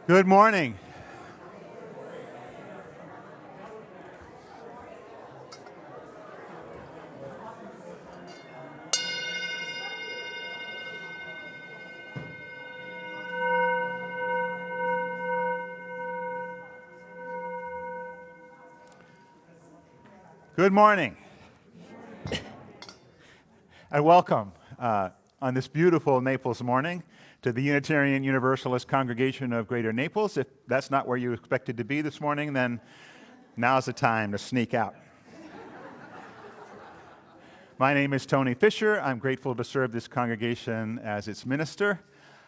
Good morning. Good morning. And welcome on this beautiful Naples morning to the Unitarian Universalist Congregation of Greater Naples. If that's not where you expected to be this morning, then now's the time to sneak out. My name is Tony Fisher. I'm grateful to serve this congregation as its minister.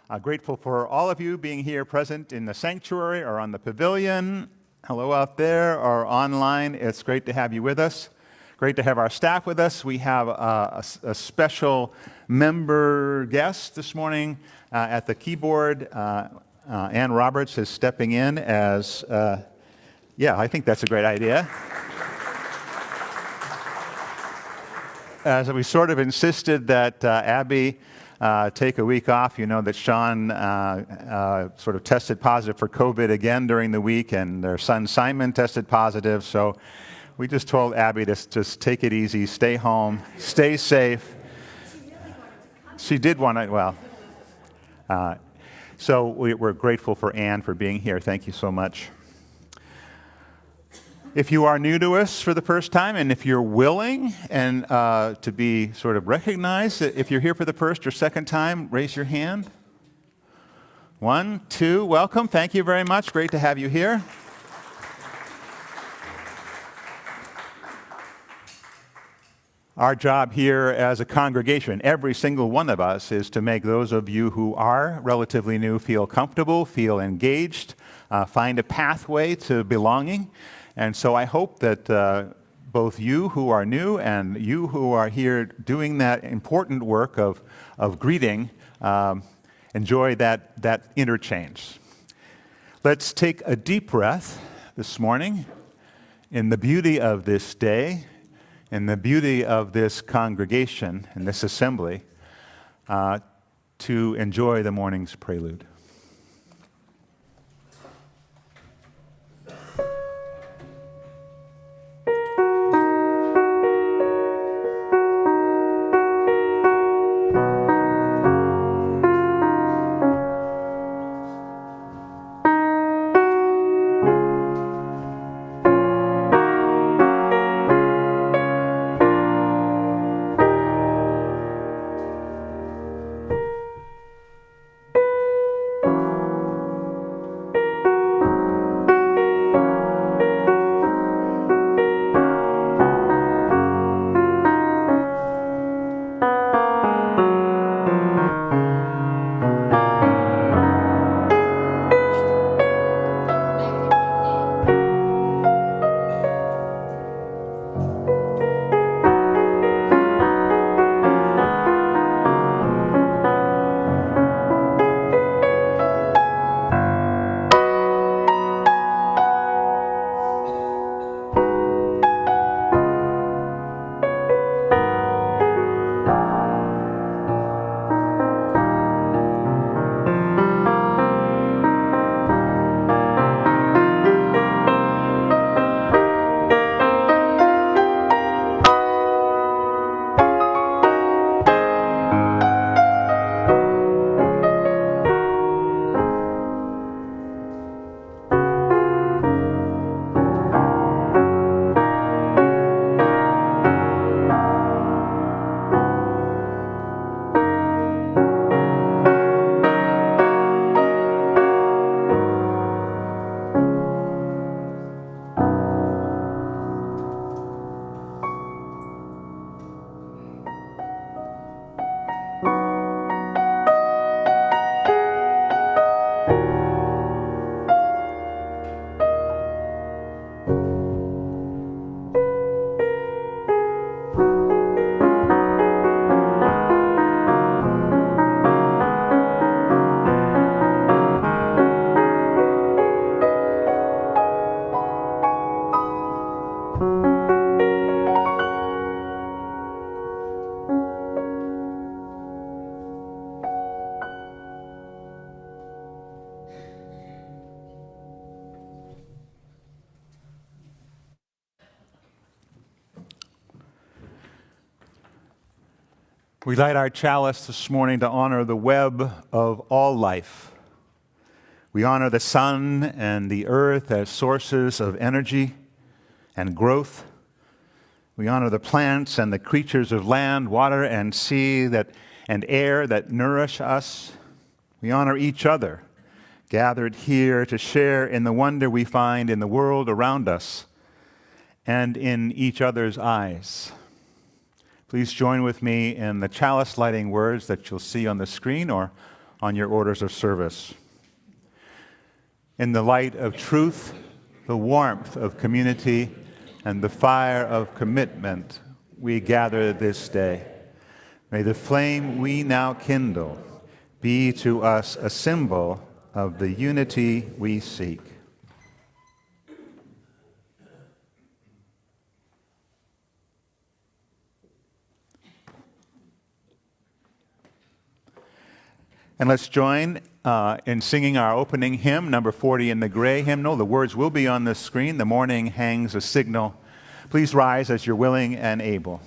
I'm grateful for all of you being here present in the sanctuary or on the pavilion. Hello out there or online. It's great to have you with us. Great to have our staff with us. We have a special member guest this morning at the keyboard. Ann Roberts is stepping in as, I think that's a great idea. As we sort of insisted that Abby take a week off, you know that Sean sort of tested positive for COVID again during the week, and their son Simon tested positive. So we just told Abby to just take it easy, stay home, stay safe. She did want to, so we're grateful for Ann for being here. Thank you so much. If you are new to us for the first time, and if you're willing and to be sort of recognized, if you're here for the first or second time, raise your hand. 1, 2, welcome. Thank you very much. Great to have you here. Our job here as a congregation, every single one of us, is to make those of you who are relatively new feel comfortable, feel engaged, find a pathway to belonging. And so I hope that both you who are new and you who are here doing that important work of greeting enjoy that interchange. Let's take a deep breath this morning in the beauty of this day, in the beauty of this congregation and this assembly, to enjoy the morning's prelude. We light our chalice this morning to honor the web of all life. We honor the sun and the earth as sources of energy and growth. We honor the plants and the creatures of land, water, and sea and air that nourish us. We honor each other, gathered here to share in the wonder we find in the world around us and in each other's eyes. Please join with me in the chalice lighting words that you'll see on the screen or on your orders of service. In the light of truth, the warmth of community, and the fire of commitment, we gather this day. May the flame we now kindle be to us a symbol of the unity we seek. And let's join in singing our opening hymn, number 40 in the gray hymnal. The words will be on the screen. The morning hangs a signal. Please rise as you're willing and able.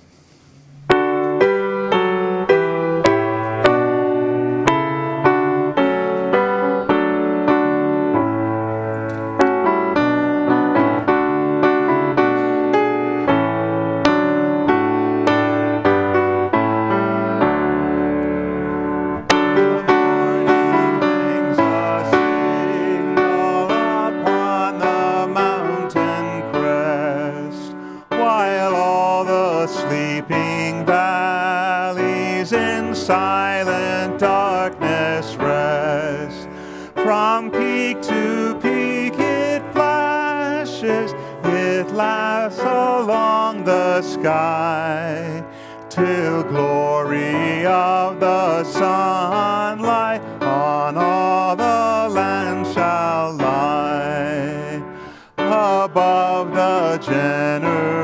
Silent darkness rest. From peak to peak it flashes, it laughs along the sky, till glory of the sunlight on all the land shall lie. Above the generations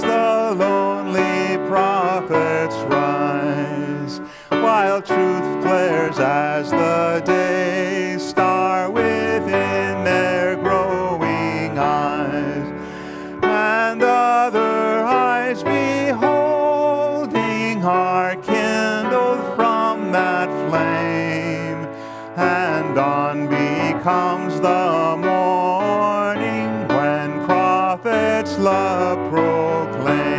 the lonely prophets rise, while truth flares as the day star within their growing eyes, and other eyes beholding are kindled from that flame, and dawn becomes the morning when prophets love proclaim.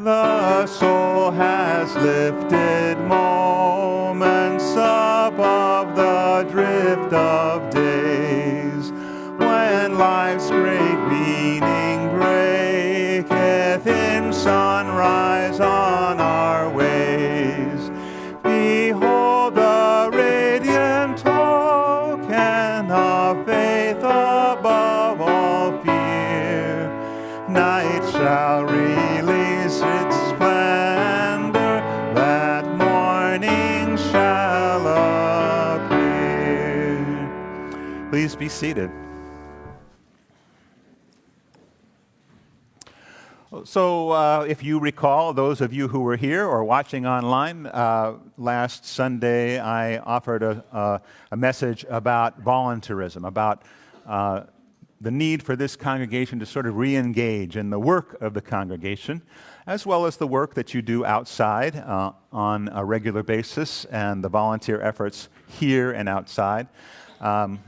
The soul has lifted moments above the drift of days, when life's great meaning breaketh in sunrise on our ways. Behold the radiant token of faith above all fear. Night shall release its splendor, that morning shall appear. Please be seated. So if you recall, those of you who were here or watching online, last Sunday I offered a message about volunteerism, about the need for this congregation to sort of re-engage in the work of the congregation, as well as the work that you do outside on a regular basis and the volunteer efforts here and outside.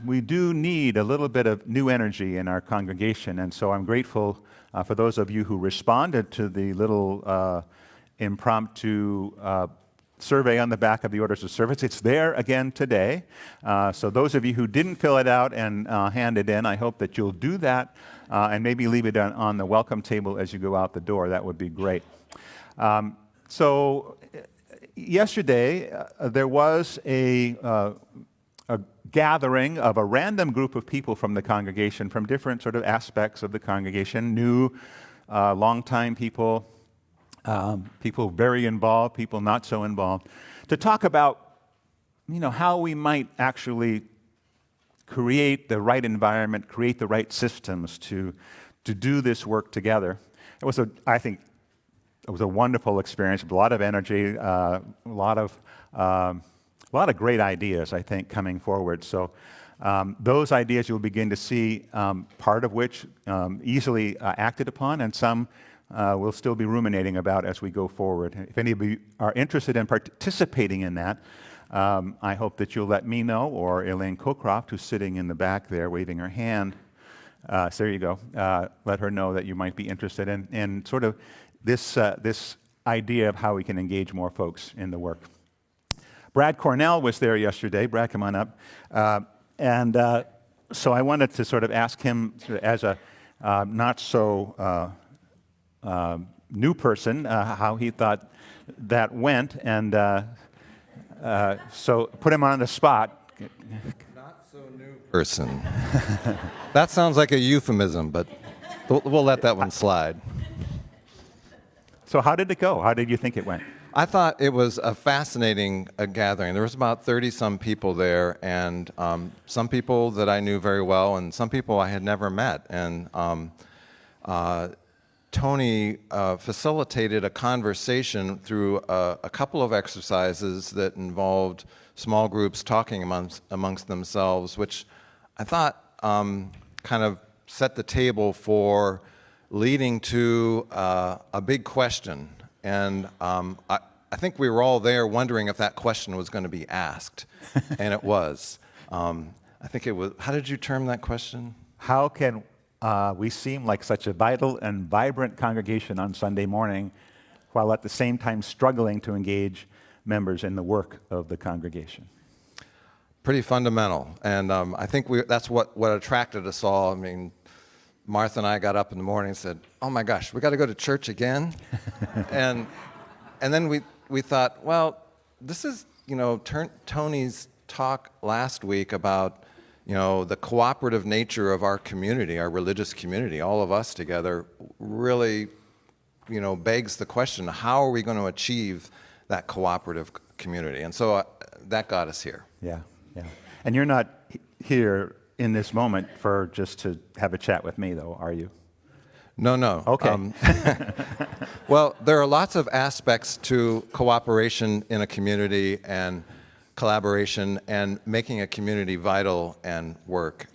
We do need a little bit of new energy in our congregation, and so I'm grateful for those of you who responded to the little impromptu survey on the back of the orders of service. It's there again today. So those of you who didn't fill it out and hand it in, I hope that you'll do that and maybe leave it on the welcome table as you go out the door. That would be great. So yesterday there was a gathering of a random group of people from the congregation, from different sort of aspects of the congregation, new, longtime people, people very involved, people not so involved, to talk about, how we might actually create the right environment, create the right systems to do this work together. It was I think it was a wonderful experience, a lot of energy, a lot of great ideas, I think, coming forward. So those ideas you'll begin to see, part of which easily acted upon, and some we'll still be ruminating about as we go forward. If any of you are interested in participating in that, I hope that you'll let me know, or Elaine Cockcroft, who's sitting in the back there waving her hand. So there you go. Let her know that you might be interested in sort of this idea of how we can engage more folks in the work. Brad Cornell was there yesterday. Brad, come on up. So I wanted to sort of ask him, as a not so new person, how he thought that went, and so put him on the spot. Not so new person. That sounds like a euphemism, but we'll let that one slide. So how did it go? How did you think it went? I thought it was a fascinating gathering. There was about 30-some people there, and some people that I knew very well, and some people I had never met. And Tony facilitated a conversation through a couple of exercises that involved small groups talking amongst themselves, which I thought kind of set the table for leading to a big question. And I think we were all there wondering if that question was going to be asked, and it was. I think it was. How did you term that question? How can we seem like such a vital and vibrant congregation on Sunday morning, while at the same time struggling to engage members in the work of the congregation? Pretty fundamental, and I think that's what attracted us all. I mean, Martha and I got up in the morning and said, "Oh my gosh, we got to go to church again," and then we thought, well, this is Tony's talk last week about the cooperative nature of our community, our religious community, all of us together, really begs the question: how are we going to achieve that cooperative community? And so that got us here. Yeah. And you're not here in this moment for just to have a chat with me, though, are you? No. Okay. Well, there are lots of aspects to cooperation in a community and collaboration and making a community vital and work.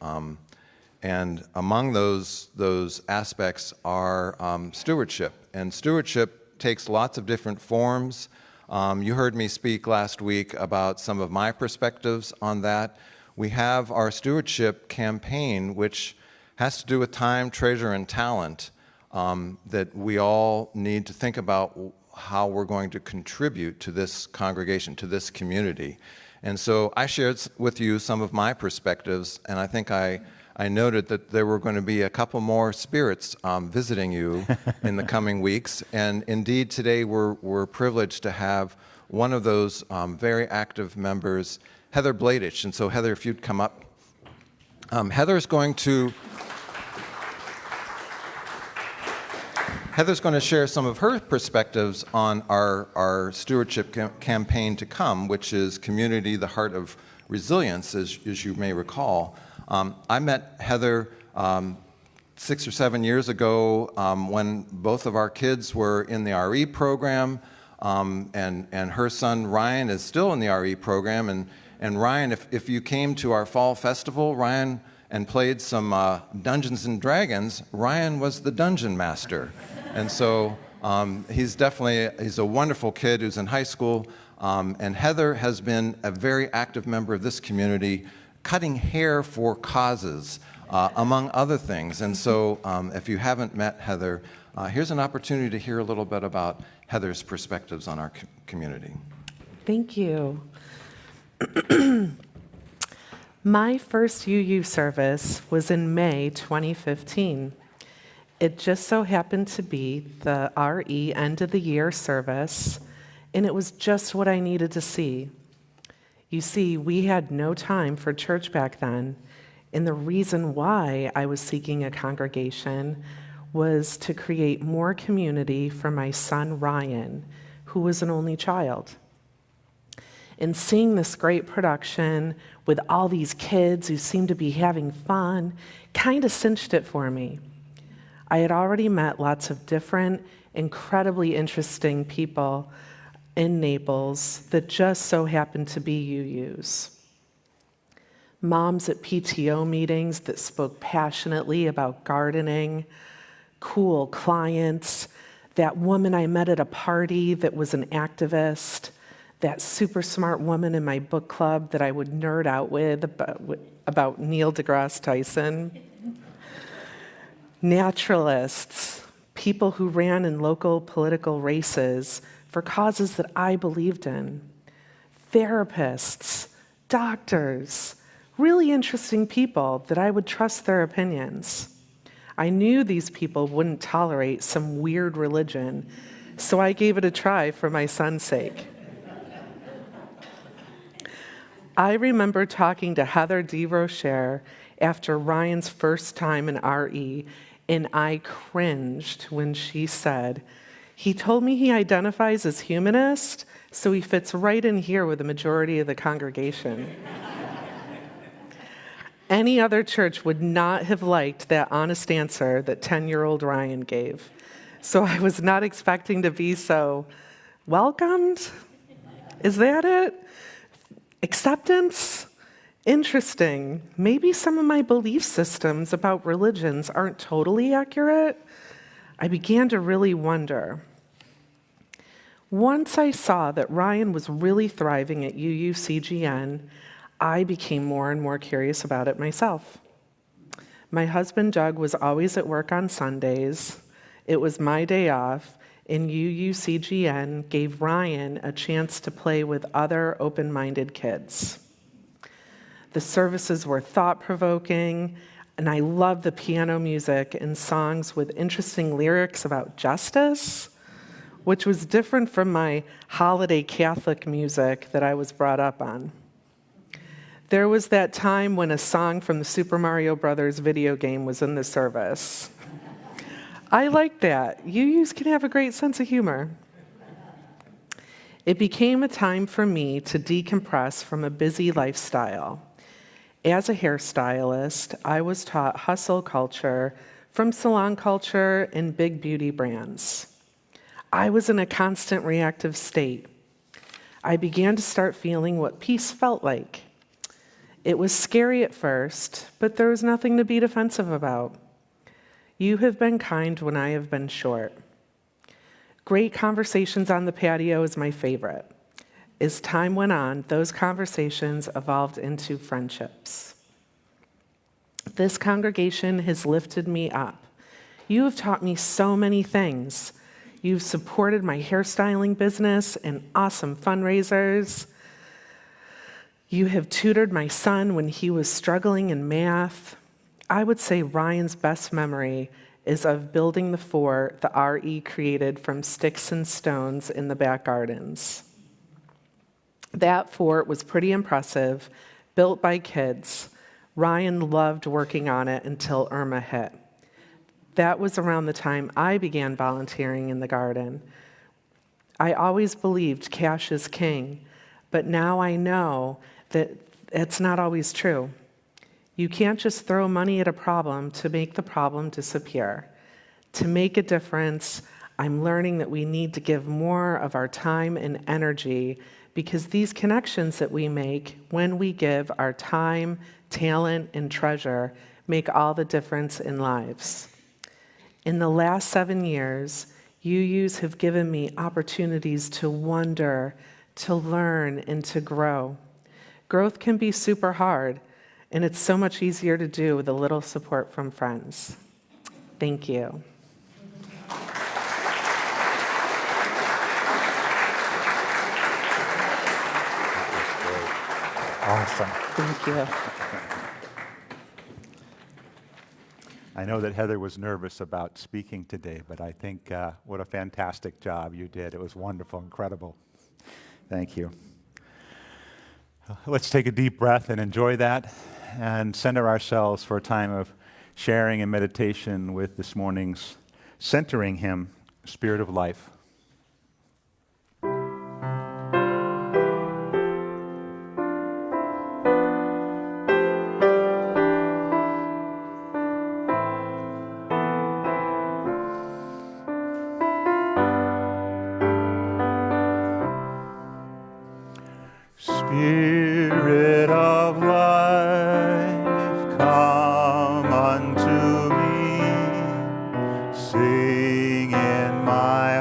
And among those aspects are stewardship. And stewardship takes lots of different forms. You heard me speak last week about some of my perspectives on that. We have our stewardship campaign, which has to do with time, treasure, and talent, that we all need to think about how we're going to contribute to this congregation, to this community. And so I shared with you some of my perspectives, and I think I noted that there were going to be a couple more spirits visiting you in the coming weeks. And indeed, today we're privileged to have one of those very active members, Heather Bladich. And so Heather, if you'd come up. Heather's going to share some of her perspectives on our stewardship campaign to come, which is Community, the Heart of Resilience, as you may recall. I met Heather 6 or 7 years ago when both of our kids were in the RE program, and her son Ryan is still in the RE program. And Ryan, if you came to our fall festival, Ryan, and played some Dungeons and Dragons, Ryan was the dungeon master. And so he's a wonderful kid who's in high school. And Heather has been a very active member of this community, cutting hair for causes, among other things. And so if you haven't met Heather, here's an opportunity to hear a little bit about Heather's perspectives on our community. Thank you. My first UU service was in May 2015. It just so happened to be the RE end of the year service, and it was just what I needed to see. You see, we had no time for church back then, and the reason why I was seeking a congregation was to create more community for my son Ryan, who was an only child. And seeing this great production with all these kids who seemed to be having fun kind of cinched it for me. I had already met lots of different, incredibly interesting people in Naples that just so happened to be UUs. Moms at PTO meetings that spoke passionately about gardening, cool clients that woman I met at a party that was an activist, that super smart woman in my book club that I would nerd out with about Neil deGrasse Tyson, naturalists, people who ran in local political races for causes that I believed in, therapists, doctors, really interesting people that I would trust their opinions. I knew these people wouldn't tolerate some weird religion, so I gave it a try for my son's sake. I remember talking to Heather D. Rocher after Ryan's first time in RE, and I cringed when she said, "He told me he identifies as humanist, so he fits right in here with the majority of the congregation." Any other church would not have liked that honest answer that 10-year-old Ryan gave. So I was not expecting to be so welcomed. Is that it? Acceptance? Interesting. Maybe some of my belief systems about religions aren't totally accurate. I began to really wonder. Once I saw that Ryan was really thriving at UUCGN, I became more and more curious about it myself. My husband, Doug, was always at work on Sundays. It was my day off, and UUCGN gave Ryan a chance to play with other open-minded kids. The services were thought-provoking, and I loved the piano music and songs with interesting lyrics about justice, which was different from my holiday Catholic music that I was brought up on. There was that time when a song from the Super Mario Brothers video game was in the service. I liked that. UUs can have a great sense of humor. It became a time for me to decompress from a busy lifestyle. As a hairstylist, I was taught hustle culture from salon culture and big beauty brands. I was in a constant reactive state. I began to start feeling what peace felt like. It was scary at first, but there was nothing to be defensive about. You have been kind when I have been short. Great conversations on the patio is my favorite. As time went on, those conversations evolved into friendships. This congregation has lifted me up. You have taught me so many things. You've supported my hairstyling business and awesome fundraisers. You have tutored my son when he was struggling in math. I would say Ryan's best memory is of building the fort the RE created from sticks and stones in the back gardens. That fort was pretty impressive, built by kids. Ryan loved working on it until Irma hit. That was around the time I began volunteering in the garden. I always believed cash is king, but now I know that it's not always true. You can't just throw money at a problem to make the problem disappear. To make a difference, I'm learning that we need to give more of our time and energy because these connections that we make when we give our time, talent, and treasure make all the difference in lives. In the last 7 years, UUs have given me opportunities to wonder, to learn, and to grow. Growth can be super hard, and it's so much easier to do with a little support from friends. Thank you. Awesome. Thank you. I know that Heather was nervous about speaking today, but I think what a fantastic job you did. It was wonderful, incredible. Thank you. Let's take a deep breath and enjoy that and center ourselves for a time of sharing and meditation with this morning's centering hymn, Spirit of Life. Spirit of life, come unto me, sing in my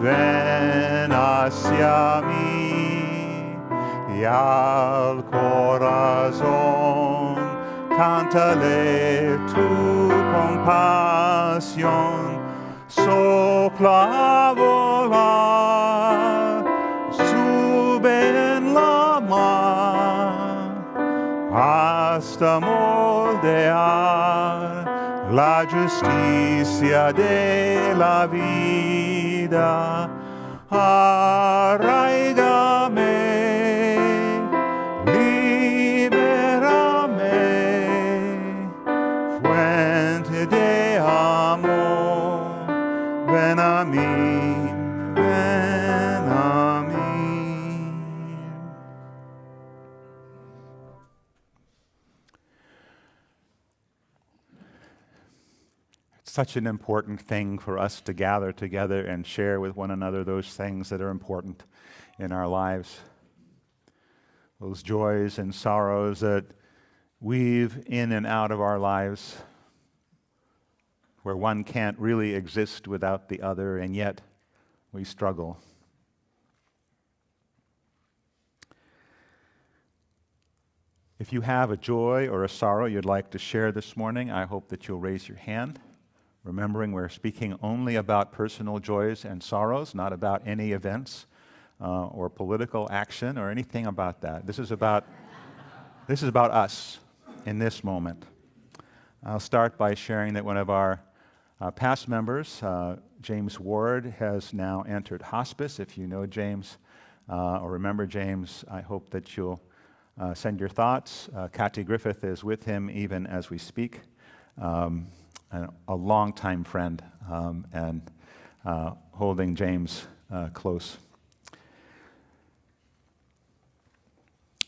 ven hacia mí y al corazón cántale tu compasión, sopla a volar, sube en la mar, hasta moldear la justicia de la vida. Arraigame, libérame, fuente de amor, ven a mí, ven a mí. Such an important thing for us to gather together and share with one another those things that are important in our lives. Those joys and sorrows that weave in and out of our lives, where one can't really exist without the other, and yet we struggle. If you have a joy or a sorrow you'd like to share this morning, I hope that you'll raise your hand. Remembering we're speaking only about personal joys and sorrows, not about any events or political action or anything about that. This is about us in this moment. I'll start by sharing that one of our past members, James Ward, has now entered hospice. If you know James or remember James, I hope that you'll send your thoughts. Kathy Griffith is with him even as we speak. A longtime friend and holding James close.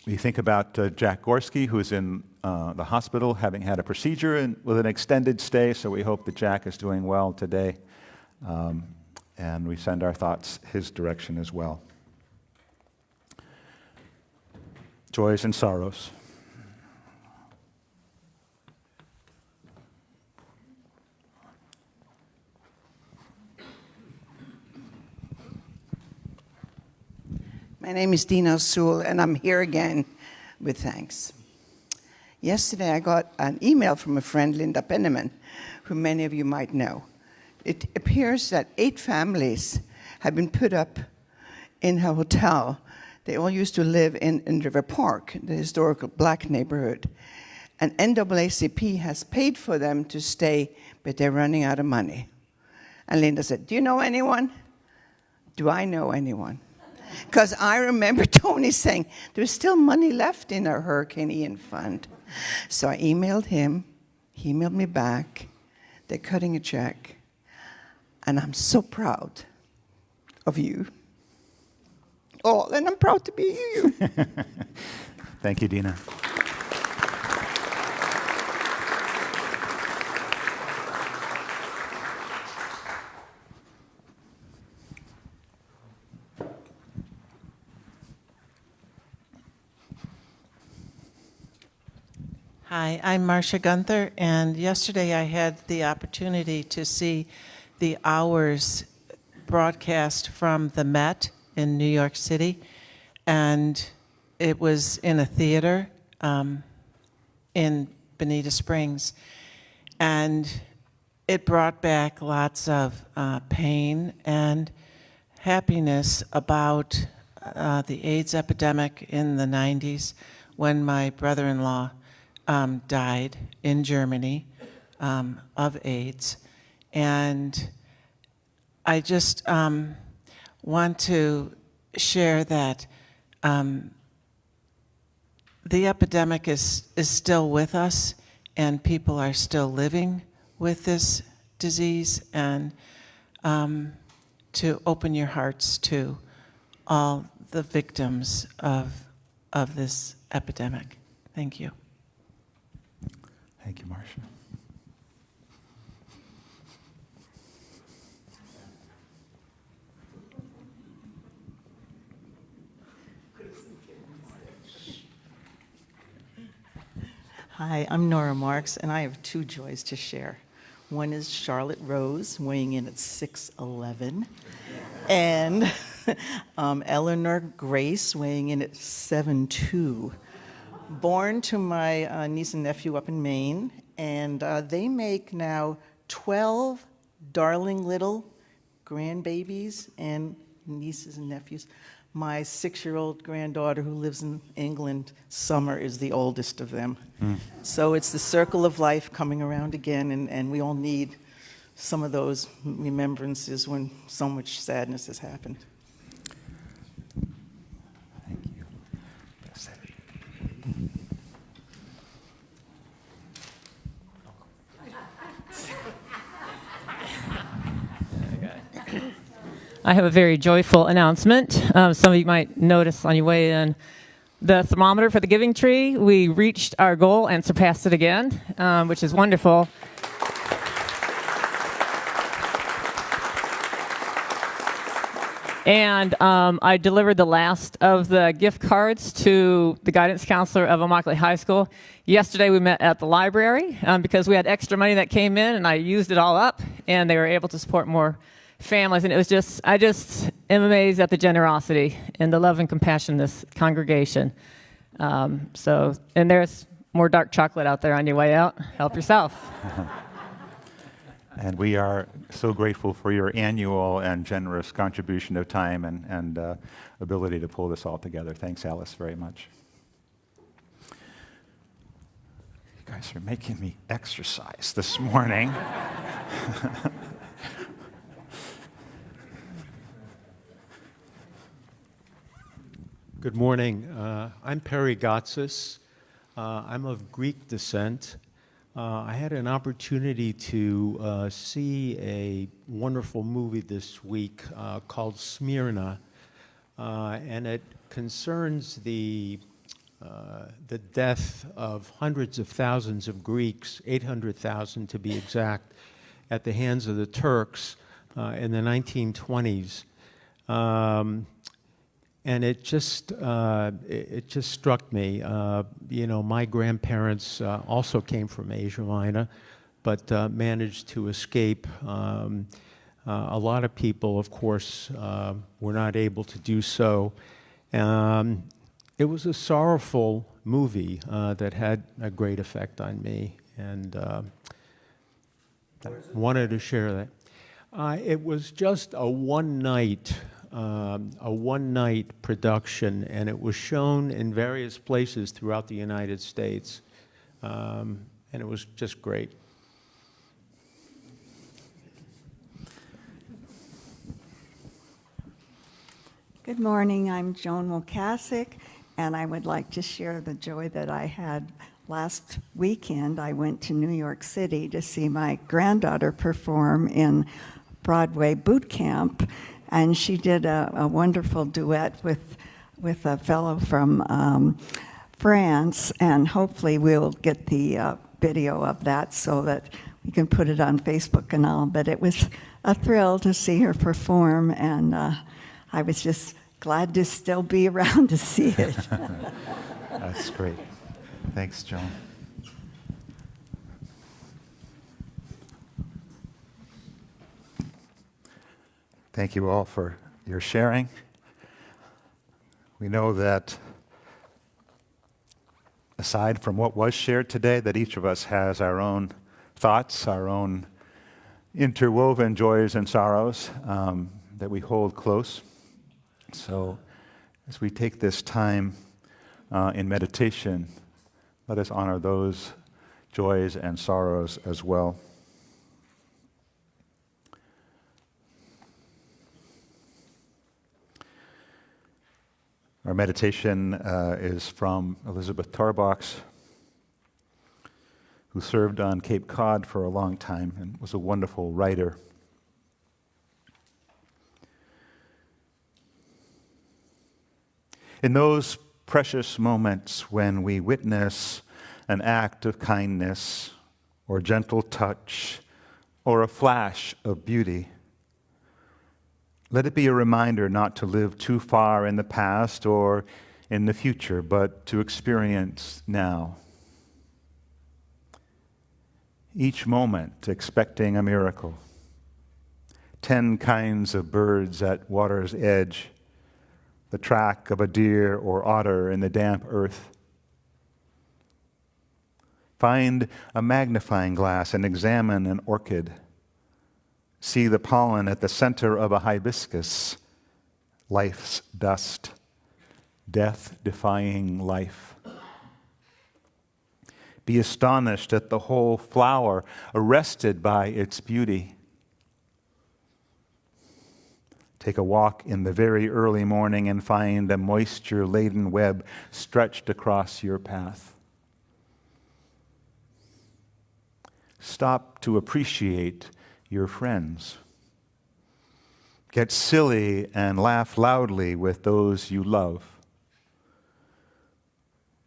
We think about Jack Gorski, who's in the hospital having had a procedure and with an extended stay, so we hope that Jack is doing well today. And we send our thoughts his direction as well. Joys and sorrows. My name is Dina Sewell, and I'm here again with thanks. Yesterday, I got an email from a friend, Linda Penniman, who many of you might know. It appears that 8 families have been put up in her hotel. They all used to live in River Park, the historical black neighborhood. And NAACP has paid for them to stay, but they're running out of money. And Linda said, do you know anyone? Do I know anyone? Because I remember Tony saying there's still money left in our Hurricane Ian fund. So I emailed him. He emailed me back. They're cutting a check. And I'm so proud of you. Oh, and I'm proud to be you. Thank you, Dina. Hi, I'm Marcia Gunther, and yesterday I had the opportunity to see the Hours broadcast from the Met in New York City, and it was in a theater in Bonita Springs, and it brought back lots of pain and happiness about the AIDS epidemic in the 90s when my brother-in-law died in Germany of AIDS. And I just want to share that the epidemic is still with us, and people are still living with this disease, and to open your hearts to all the victims of this epidemic. Thank you. Thank you, Marcia. Hi, I'm Nora Marks, and I have 2 joys to share. One is Charlotte Rose, weighing in at 6'11", and Eleanor Grace, weighing in at 7'2". Born to my niece and nephew up in Maine, and they make now 12 darling little grandbabies and nieces and nephews. My 6-year-old granddaughter who lives in England, Summer, is the oldest of them. So it's the circle of life coming around again, and we all need some of those remembrances when so much sadness has happened. Thank you. That's it. I have a very joyful announcement. Some of you might notice on your way in the thermometer for the Giving Tree. We reached our goal and surpassed it again, which is wonderful. And I delivered the last of the gift cards to the guidance counselor of Immokalee High School. Yesterday we met at the library because we had extra money that came in, and I used it all up, and they were able to support more families. And it was just, I just am amazed at the generosity and the love and compassion of this congregation. And there's more dark chocolate out there on your way out. Help yourself. And we are so grateful for your annual and generous contribution of time and ability to pull this all together. Thanks, Alice, very much. You guys are making me exercise this morning. Good morning. I'm Perry Gotsis. I'm of Greek descent. I had an opportunity to see a wonderful movie this week called Smyrna, and it concerns the death of hundreds of thousands of Greeks, 800,000 to be exact, at the hands of the Turks in the 1920s. And it just struck me. My grandparents also came from Asia Minor, but managed to escape. A lot of people, of course, were not able to do so. It was a sorrowful movie that had a great effect on me, and I wanted to share that. It was just a one-night production, and it was shown in various places throughout the United States, and it was just great. Good morning, I'm Joan Wilkasik, and I would like to share the joy that I had last weekend. I went to New York City to see my granddaughter perform in Broadway boot camp, and she did a wonderful duet with a fellow from France, and hopefully we'll get the video of that so that we can put it on Facebook and all. But it was a thrill to see her perform, and I was just glad to still be around to see it. That's great. Thanks, Joan. Thank you all for your sharing. We know that aside from what was shared today, that each of us has our own thoughts, our own interwoven joys and sorrows that we hold close. So as we take this time in meditation, let us honor those joys and sorrows as well. Our meditation is from Elizabeth Tarbox, who served on Cape Cod for a long time and was a wonderful writer. In those precious moments when we witness an act of kindness or gentle touch or a flash of beauty, let it be a reminder not to live too far in the past or in the future, but to experience now. Each moment expecting a miracle, 10 kinds of birds at water's edge, the track of a deer or otter in the damp earth. Find a magnifying glass and examine an orchid. See the pollen at the center of a hibiscus, life's dust, death-defying life. Be astonished at the whole flower, arrested by its beauty. Take a walk in the very early morning and find a moisture-laden web stretched across your path. Stop to appreciate your friends. Get silly and laugh loudly with those you love.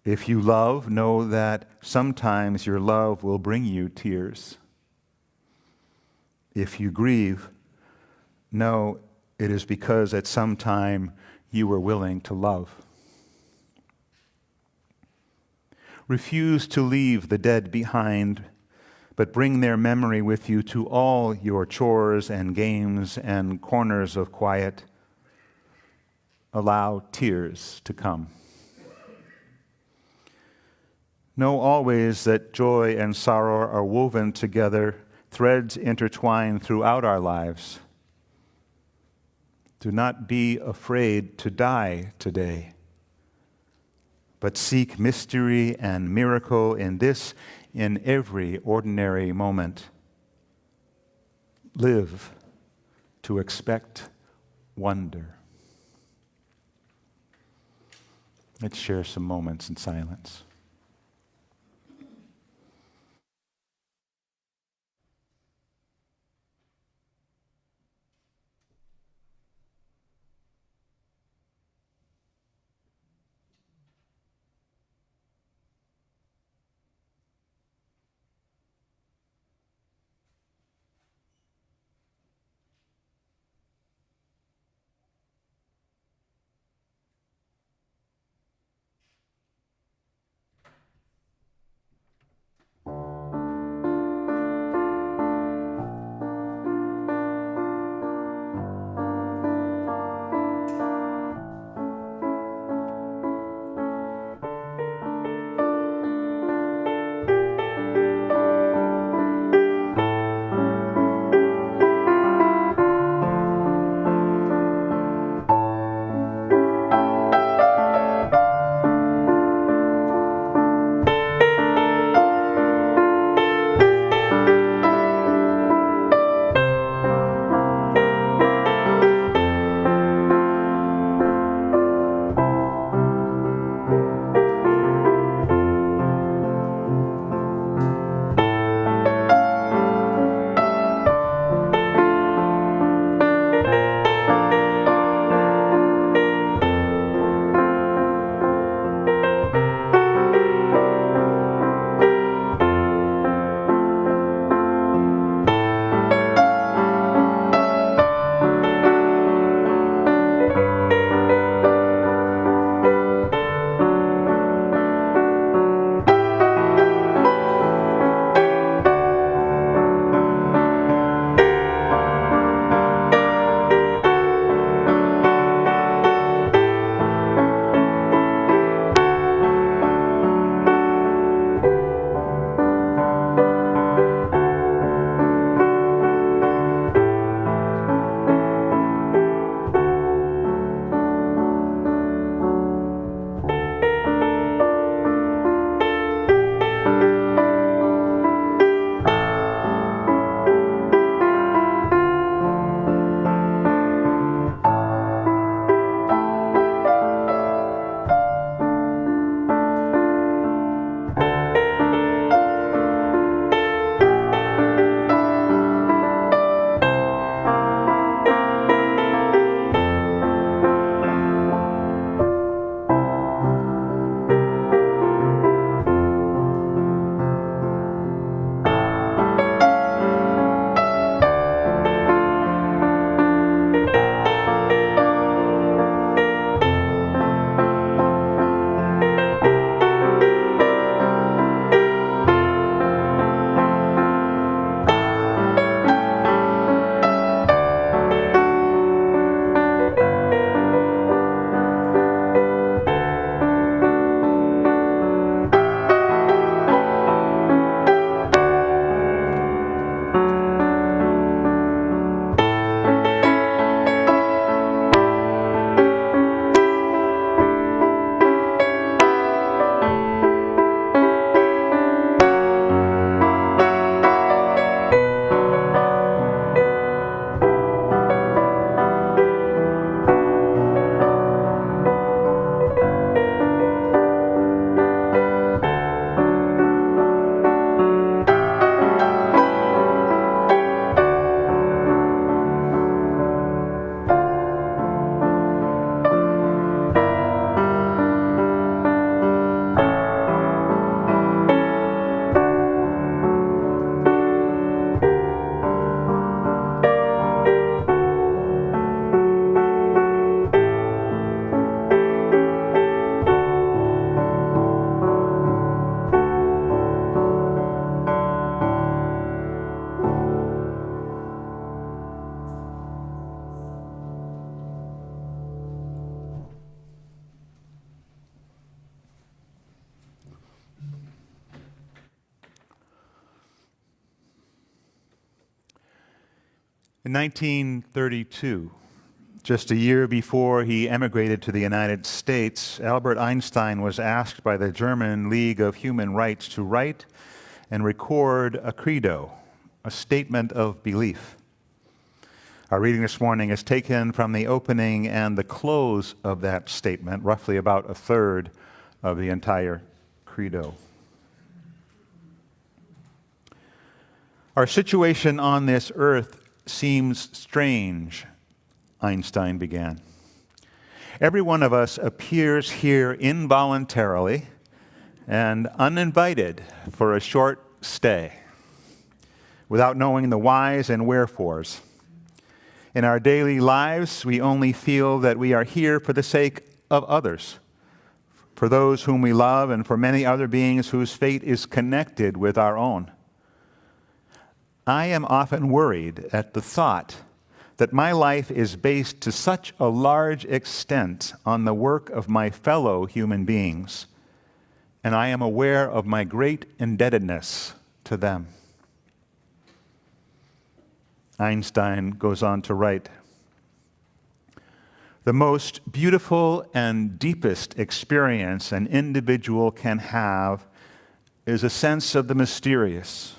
If you love, know that sometimes your love will bring you tears. If you grieve, know it is because at some time you were willing to love. Refuse to leave the dead behind, but bring their memory with you to all your chores and games and corners of quiet. Allow tears to come. Know always that joy and sorrow are woven together, threads intertwined throughout our lives. Do not be afraid to die today, but seek mystery and miracle in this, in every ordinary moment. Live to expect wonder. Let's share some moments in silence. In 1932, just a year before he emigrated to the United States, Albert Einstein was asked by the German League of Human Rights to write and record a credo, a statement of belief. Our reading this morning is taken from the opening and the close of that statement, roughly about a third of the entire credo. Our situation on this earth seems strange, Einstein began. Every one of us appears here involuntarily and uninvited for a short stay, without knowing the whys and wherefores. In our daily lives, we only feel that we are here for the sake of others, for those whom we love, and for many other beings whose fate is connected with our own. I am often worried at the thought that my life is based to such a large extent on the work of my fellow human beings, and I am aware of my great indebtedness to them. Einstein goes on to write, "The most beautiful and deepest experience an individual can have is a sense of the mysterious.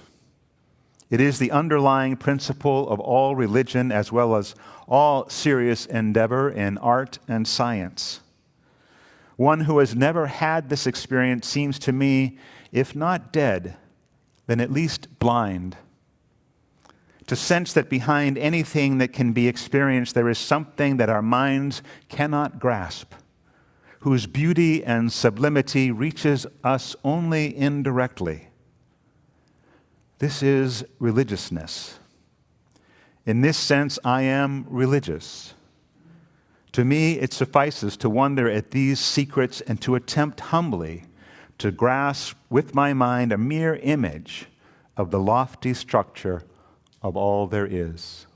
It is the underlying principle of all religion as well as all serious endeavor in art and science. One who has never had this experience seems to me, if not dead, then at least blind. To sense that behind anything that can be experienced there is something that our minds cannot grasp, whose beauty and sublimity reaches us only indirectly. This is religiousness. In this sense, I am religious. To me, it suffices to wonder at these secrets and to attempt humbly to grasp with my mind a mere image of the lofty structure of all there is."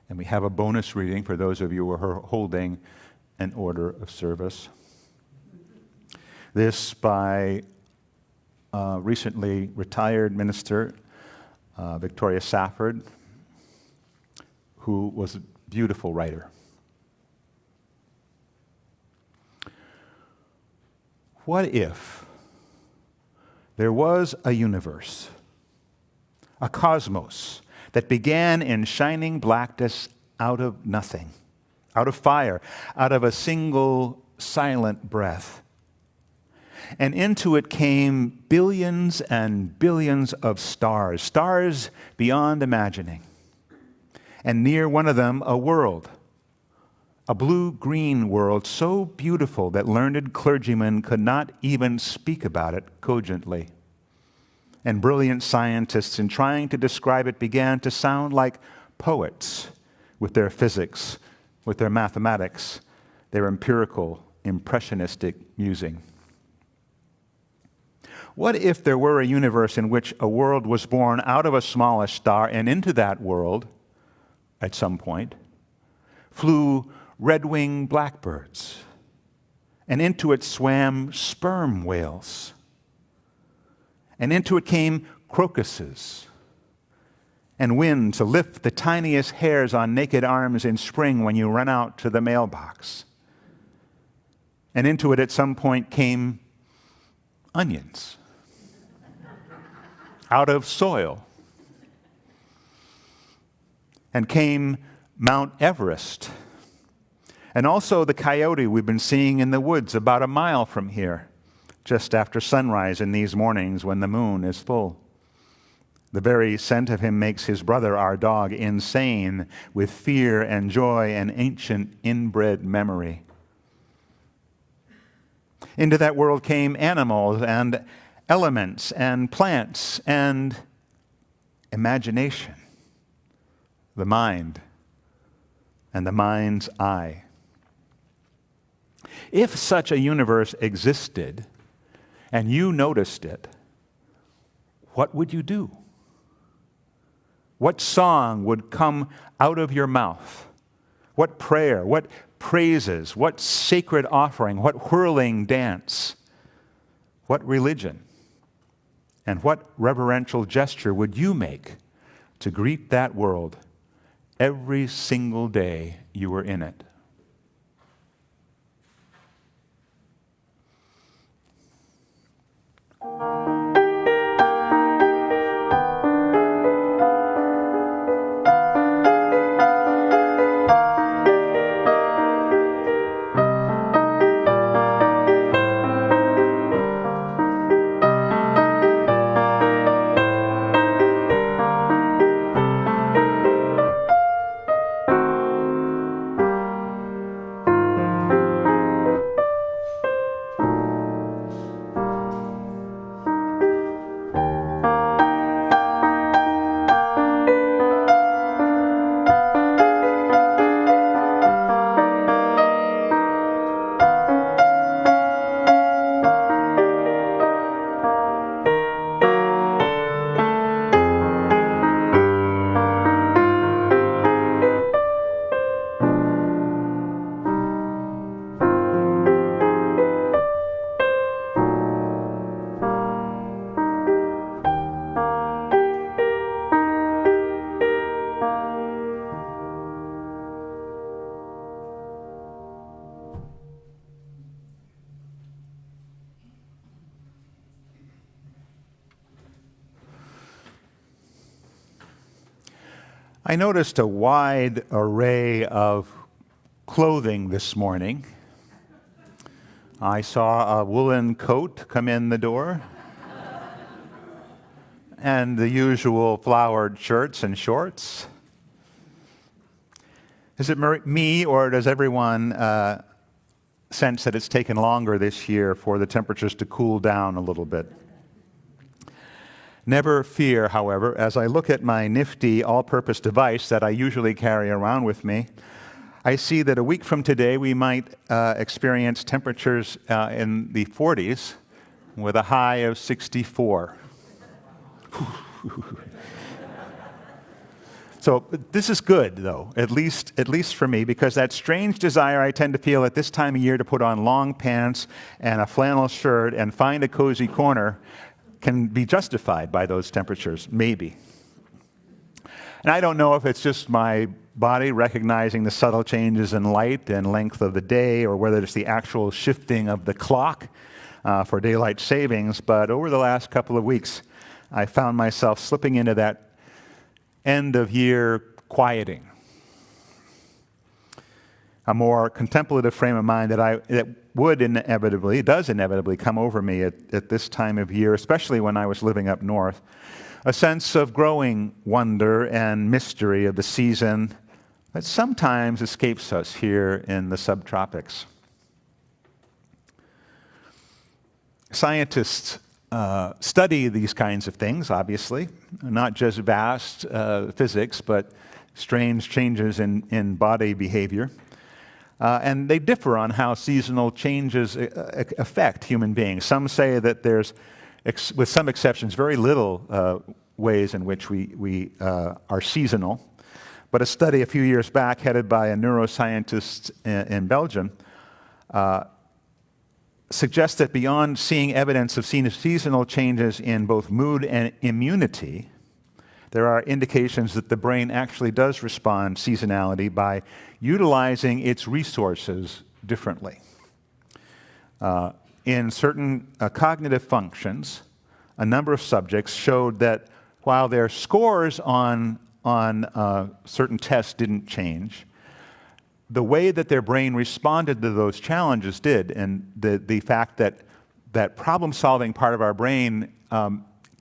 And we have a bonus reading for those of you who are holding an order of service. This by recently retired minister Victoria Safford, who was a beautiful writer. What if there was a universe, a cosmos, that began in shining blackness out of nothing, out of fire, out of a single silent breath? And into it came billions and billions of stars, stars beyond imagining. And near one of them, a world, a blue-green world so beautiful that learned clergymen could not even speak about it cogently. And brilliant scientists, in trying to describe it, began to sound like poets with their physics, with their mathematics, their empirical, impressionistic musing. What if there were a universe in which a world was born out of a smallish star, and into that world, at some point, flew red-winged blackbirds, and into it swam sperm whales, and into it came crocuses, and wind to lift the tiniest hairs on naked arms in spring when you run out to the mailbox. And into it at some point came onions out of soil. And came Mount Everest, and also the coyote we've been seeing in the woods about a mile from here, just after sunrise in these mornings when the moon is full. The very scent of him makes his brother, our dog, insane with fear and joy and ancient inbred memory. Into that world came animals and elements and plants and imagination, the mind and the mind's eye. If such a universe existed and you noticed it, what would you do? What song would come out of your mouth? What prayer, what praises, what sacred offering, what whirling dance, what religion, and what reverential gesture would you make to greet that world every single day you were in it. I noticed a wide array of clothing this morning. I saw a woolen coat come in the door, and the usual flowered shirts and shorts. Is it me, or does everyone sense that it's taken longer this year for the temperatures to cool down a little bit? Never fear, however, as I look at my nifty all-purpose device that I usually carry around with me, I see that a week from today we might experience temperatures in the 40s with a high of 64. So this is good, though, at least for me, because that strange desire I tend to feel at this time of year to put on long pants and a flannel shirt and find a cozy corner can be justified by those temperatures, maybe. And I don't know if it's just my body recognizing the subtle changes in light and length of the day, or whether it's the actual shifting of the clock for daylight savings, but over the last couple of weeks, I found myself slipping into that end-of-year quieting, a more contemplative frame of mind that does inevitably come over me at this time of year, especially when I was living up north. A sense of growing wonder and mystery of the season that sometimes escapes us here in the subtropics. Scientists study these kinds of things, obviously, not just vast physics, but strange changes in body behavior. And they differ on how seasonal changes affect human beings. Some say that there's, with some exceptions, very little ways in which we are seasonal. But a study a few years back, headed by a neuroscientist in Belgium, suggests that beyond seeing evidence of seasonal changes in both mood and immunity, there are indications that the brain actually does respond seasonality by utilizing its resources differently. In certain cognitive functions, a number of subjects showed that while their scores on certain tests didn't change, the way that their brain responded to those challenges did, and the fact that problem-solving part of our brain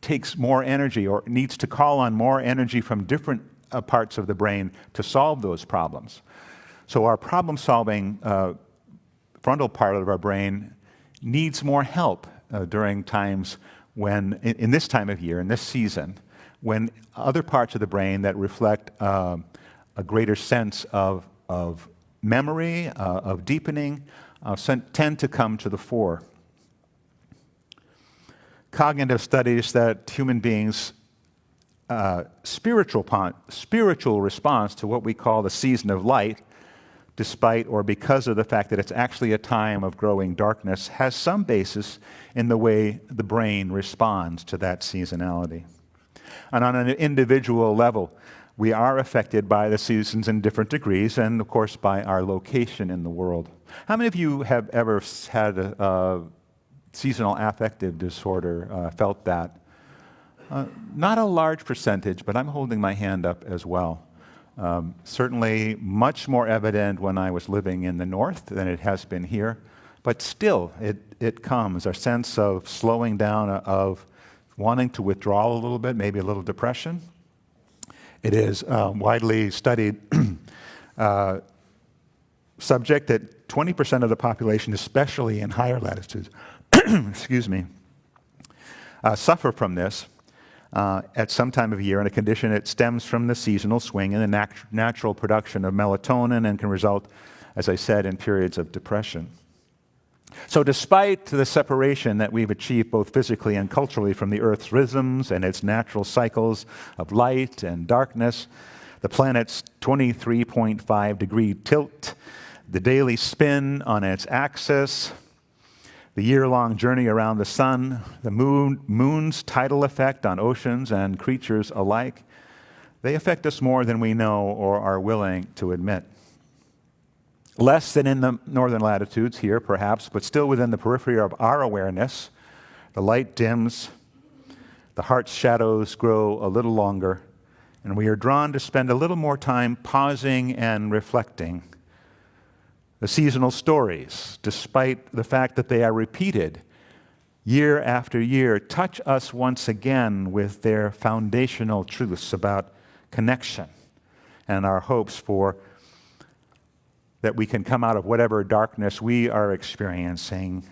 takes more energy or needs to call on more energy from different parts of the brain to solve those problems. So our problem-solving frontal part of our brain needs more help during times when, in this time of year, in this season, when other parts of the brain that reflect a greater sense of memory, of deepening, tend to come to the fore. Cognitive studies that human beings' spiritual response to what we call the season of light, despite or because of the fact that it's actually a time of growing darkness, has some basis in the way the brain responds to that seasonality. And on an individual level, we are affected by the seasons in different degrees, and of course by our location in the world. How many of you have ever had a seasonal affective disorder, felt that? Not a large percentage, but I'm holding my hand up as well. Certainly much more evident when I was living in the north than it has been here, but still it comes, a sense of slowing down, of wanting to withdraw a little bit, maybe a little depression. It is widely studied subject that 20% of the population, especially in higher latitudes, excuse me, suffer from this at some time of year in a condition that stems from the seasonal swing in the natural production of melatonin and can result, as I said, in periods of depression. So despite the separation that we've achieved both physically and culturally from the Earth's rhythms and its natural cycles of light and darkness, the planet's 23.5-degree tilt, the daily spin on its axis, the year-long journey around the sun, the moon's tidal effect on oceans and creatures alike, they affect us more than we know or are willing to admit. Less than in the northern latitudes here, perhaps, but still within the periphery of our awareness, the light dims, the heart's shadows grow a little longer, and we are drawn to spend a little more time pausing and reflecting. The seasonal stories, despite the fact that they are repeated year after year, touch us once again with their foundational truths about connection and our hopes for that we can come out of whatever darkness we are experiencing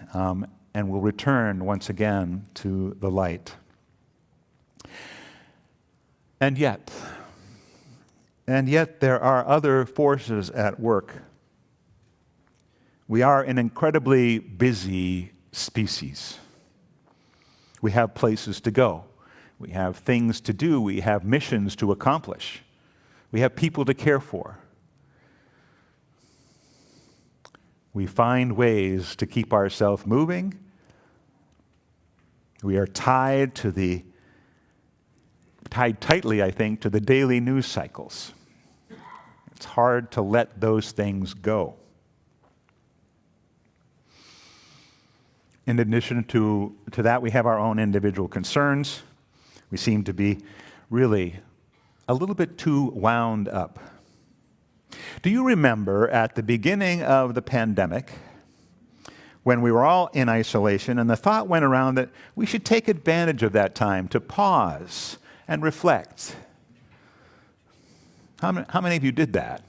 and will return once again to the light. And yet there are other forces at work. We are an incredibly busy species. We have places to go. We have things to do. We have missions to accomplish. We have people to care for. We find ways to keep ourselves moving. We are tied tightly, I think, to the daily news cycles. It's hard to let those things go. In addition to that, we have our own individual concerns. We seem to be really a little bit too wound up. Do you remember at the beginning of the pandemic, when we were all in isolation, and the thought went around that we should take advantage of that time to pause and reflect? How many of you did that?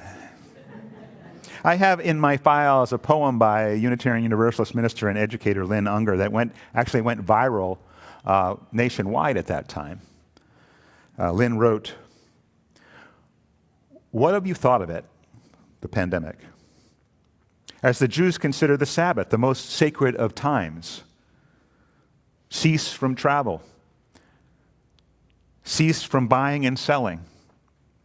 I have in my files a poem by a Unitarian Universalist minister and educator, Lynn Unger, that actually went viral nationwide at that time. Lynn wrote, "What have you thought of it, the pandemic? As the Jews consider the Sabbath the most sacred of times, cease from travel, cease from buying and selling,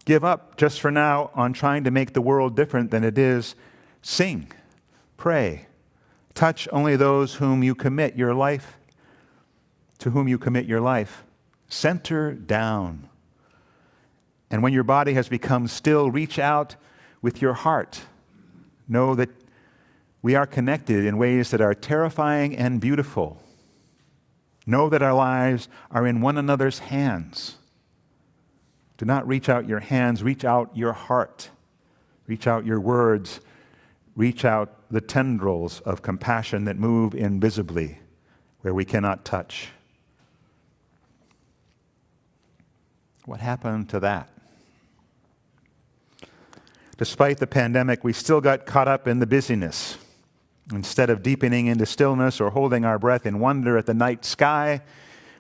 give up just for now on trying to make the world different than it is, sing, pray, touch only those whom you commit your life, to whom you commit your life, center down. And when your body has become still, reach out with your heart. Know that we are connected in ways that are terrifying and beautiful. Know that our lives are in one another's hands. Do not reach out your hands, reach out your heart. Reach out your words. Reach out the tendrils of compassion that move invisibly where we cannot touch." What happened to that? Despite the pandemic, we still got caught up in the busyness. Instead of deepening into stillness or holding our breath in wonder at the night sky,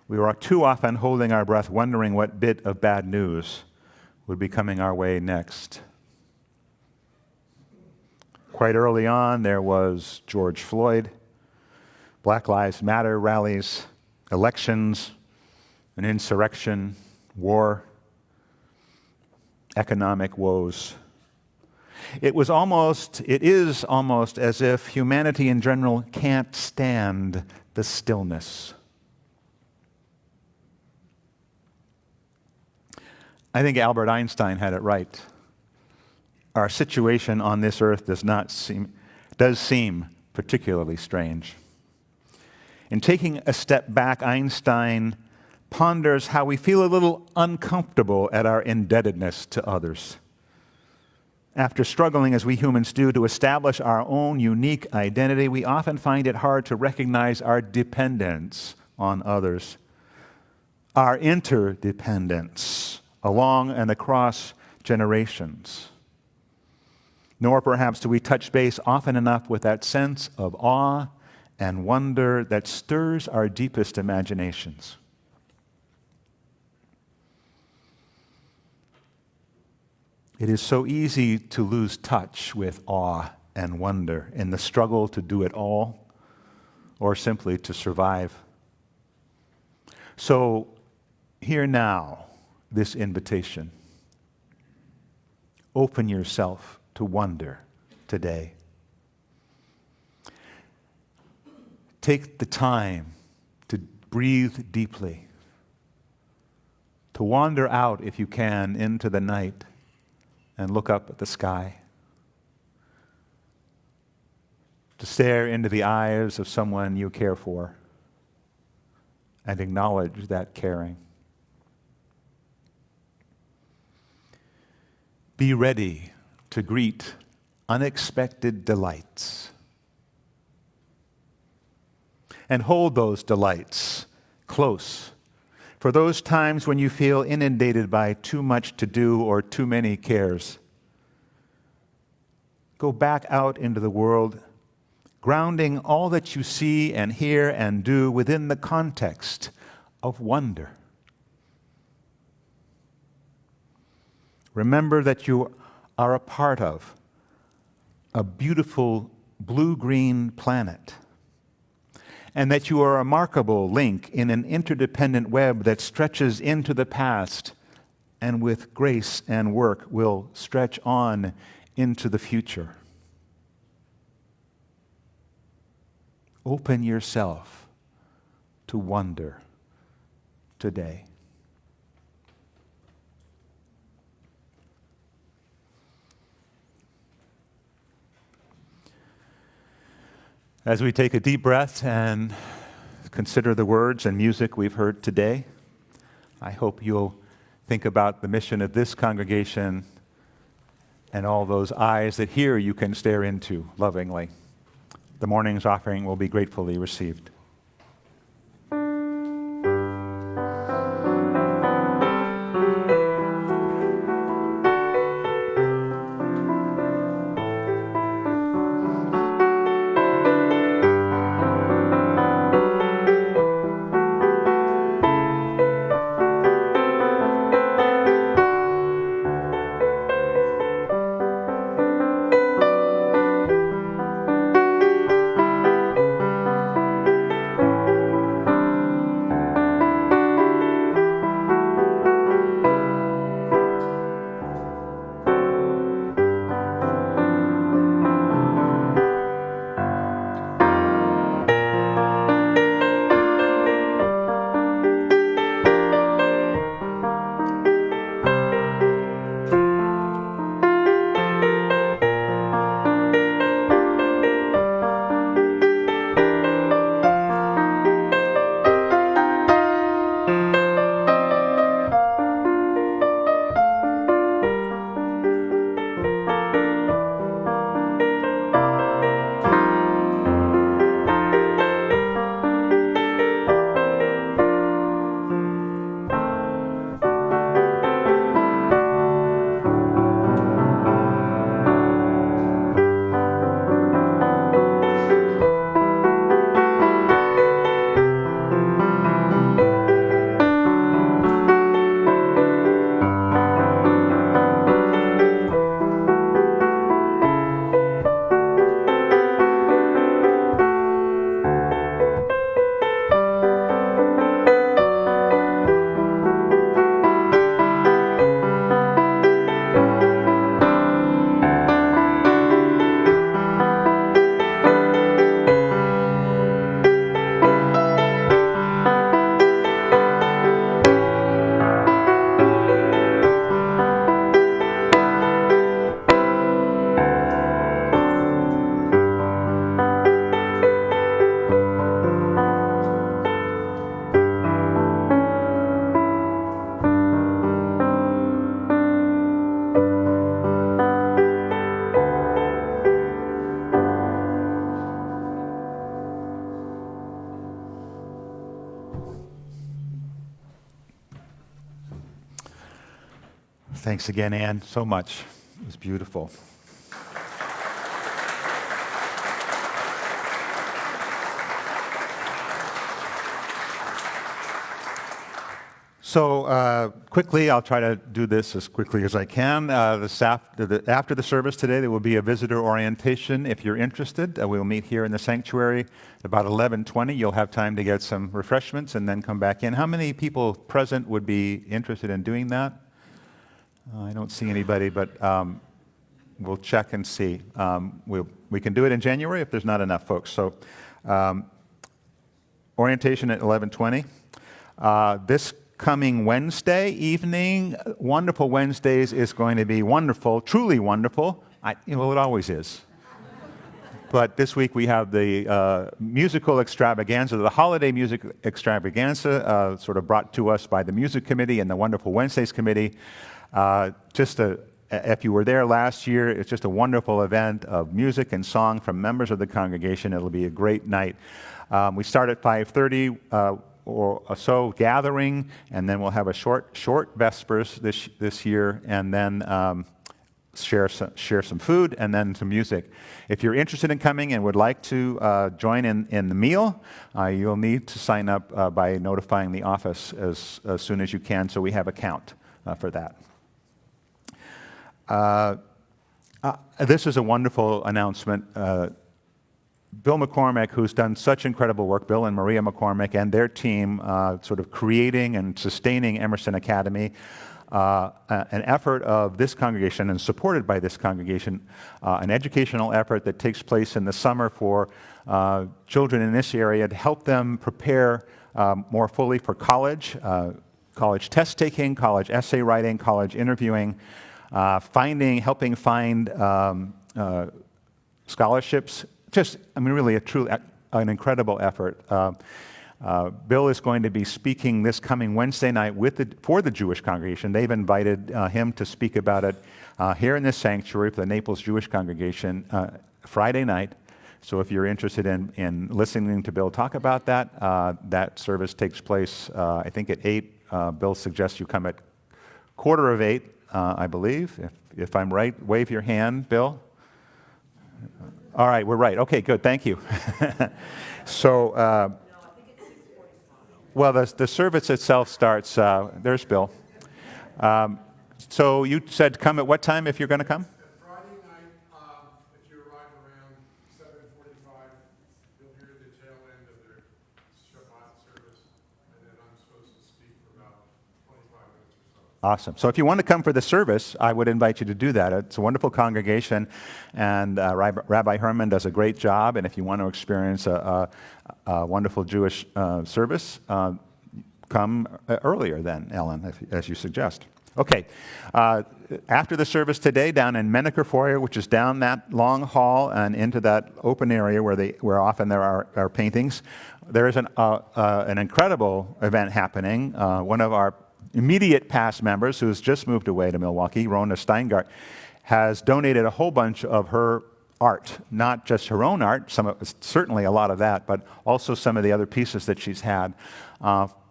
we were too often holding our breath, wondering what bit of bad news would be coming our way next. Quite early on, there was George Floyd, Black Lives Matter rallies, elections, an insurrection, war, economic woes. It is almost as if humanity in general can't stand the stillness. I think Albert Einstein had it right. Our situation on this earth does seem particularly strange. In taking a step back, Einstein ponders how we feel a little uncomfortable at our indebtedness to others. After struggling, as we humans do, to establish our own unique identity, we often find it hard to recognize our dependence on others, our interdependence along and across generations. Nor perhaps do we touch base often enough with that sense of awe and wonder that stirs our deepest imaginations. It is so easy to lose touch with awe and wonder in the struggle to do it all or simply to survive. So, hear now this invitation. Open yourself to wonder today. Take the time to breathe deeply, to wander out, if you can, into the night and look up at the sky, to stare into the eyes of someone you care for and acknowledge that caring. Be ready to greet unexpected delights and hold those delights close for those times when you feel inundated by too much to do or too many cares. Go back out into the world, grounding all that you see and hear and do within the context of wonder. Remember that you are a part of a beautiful blue-green planet, and that you are a remarkable link in an interdependent web that stretches into the past and with grace and work will stretch on into the future. Open yourself to wonder today. As we take a deep breath and consider the words and music we've heard today, I hope you'll think about the mission of this congregation and all those eyes that here you can stare into lovingly. The morning's offering will be gratefully received. Thanks again, Ann, so much. It was beautiful. So quickly, I'll try to do this as quickly as I can. After the service today, there will be a visitor orientation. If you're interested, we will meet here in the sanctuary at about 11:20. You'll have time to get some refreshments and then come back in. How many people present would be interested in doing that? I don't see anybody, but we'll check and see. We can do it in January if there's not enough folks. So orientation at 11:20. This coming Wednesday evening, Wonderful Wednesdays is going to be wonderful, truly wonderful. Well, it always is. But this week we have the musical extravaganza, the holiday music extravaganza, sort of brought to us by the Music Committee and the Wonderful Wednesdays Committee. If you were there last year, it's just a wonderful event of music and song from members of the congregation. It'll be a great night. We start at 5:30 or so gathering, and then we'll have a short Vespers this year, and then share some food, and then some music. If you're interested in coming and would like to join in the meal, you'll need to sign up by notifying the office as soon as you can, so we have a count for that. This is a wonderful announcement. Bill McCormick, who's done such incredible work, Bill and Maria McCormick and their team, sort of creating and sustaining Emerson Academy, an effort of this congregation and supported by this congregation, an educational effort that takes place in the summer for children in this area to help them prepare more fully for college, college test taking, college essay writing, college interviewing, helping find scholarships. Really an incredible effort. Bill is going to be speaking this coming Wednesday night for the Jewish congregation. They've invited him to speak about it here in this sanctuary for the Naples Jewish congregation Friday night. So if you're interested in listening to Bill talk about that, that service takes place, I think, at 8. Bill suggests you come at 7:45, I believe. If I'm right, wave your hand, Bill. All right, we're right. Okay, good. Thank you. So, well, the service itself starts. There's Bill. So you said come at what time if you're going to come? Friday night, if you arrive around 7:45, you'll hear the tail end of the Shabbat service, and then I'm supposed to speak for about 25 minutes or so. Awesome. So if you want to come for the service, I would invite you to do that. It's a wonderful congregation, and Rabbi Herman does a great job. And if you want to experience a wonderful Jewish service, come earlier then, Ellen, as you suggest. Okay. After the service today, down in Menneker Foyer, which is down that long hall and into that open area where often there are paintings, there is an incredible event happening. One of our immediate past members, who's just moved away to Milwaukee, Rona Steingart, has donated a whole bunch of her art, not just her own art, certainly a lot of that, but also some of the other pieces that she's had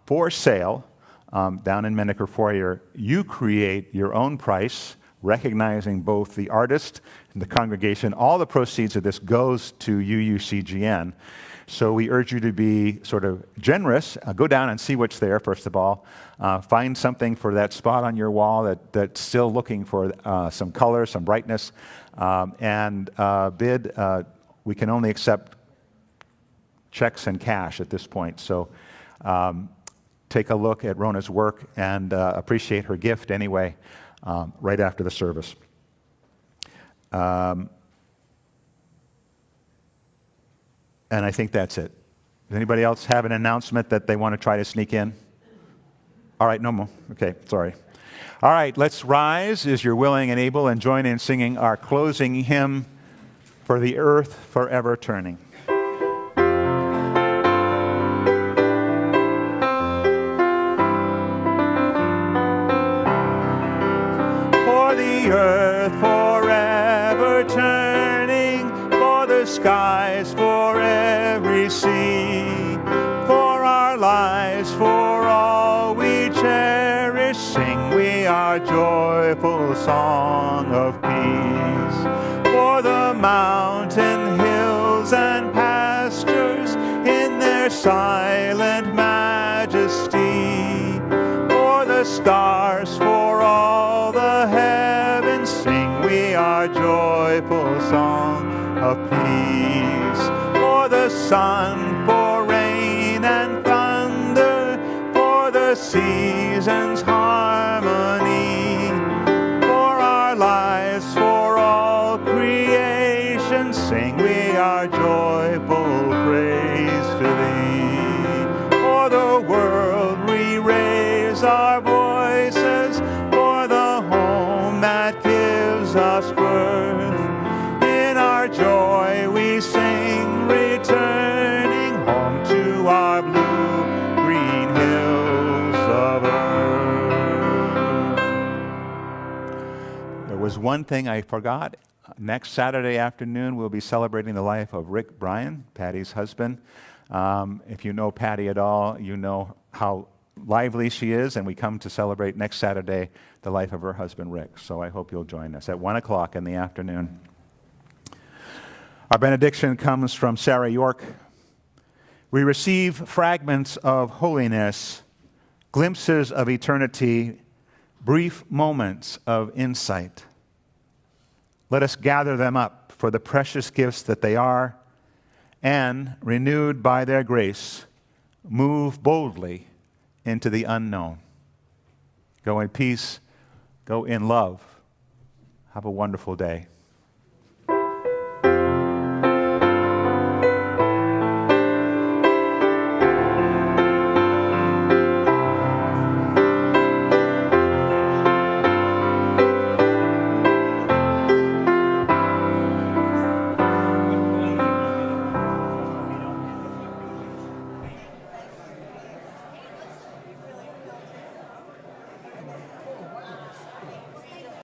for sale down in Menneker Foyer. You create your own price, recognizing both the artist and the congregation. All the proceeds of this goes to UUCGN. So we urge you to be sort of generous. Go down and see what's there, first of all. Find something for that spot on your wall that's still looking for some color, some brightness, and bid. We can only accept checks and cash at this point. So take a look at Rona's work and appreciate her gift anyway, right after the service. And I think that's it. Does anybody else have an announcement that they want to try to sneak in? All right, no more. Okay, sorry. All right, let's rise as you're willing and able and join in singing our closing hymn, For the Earth Forever Turning. For the earth forever turning, for the skies for every sea, for our lives, for all we cherish, sing we are our joyful song of peace. For the mountain hills and pastures in their silent majesty, for the stars, for all the heavens sing we our joyful song of peace. For the sun, for rain and thunder, for the seasons' harmony, for our lives, for all creation, sing we our joyful praise to Thee. For the world we raise our voices, for the home that gives us birth. In our joy we sing, returning home to our blue-green hills of earth. There was one thing I forgot. Next Saturday afternoon, we'll be celebrating the life of Rick Bryan, Patty's husband. If you know Patty at all, you know how lively she is, and we come to celebrate next Saturday the life of her husband, Rick. So I hope you'll join us at 1 o'clock in the afternoon. Our benediction comes from Sarah York. We receive fragments of holiness, glimpses of eternity, brief moments of insight. Let us gather them up for the precious gifts that they are, and, renewed by their grace, move boldly into the unknown. Go in peace, go in love. Have a wonderful day.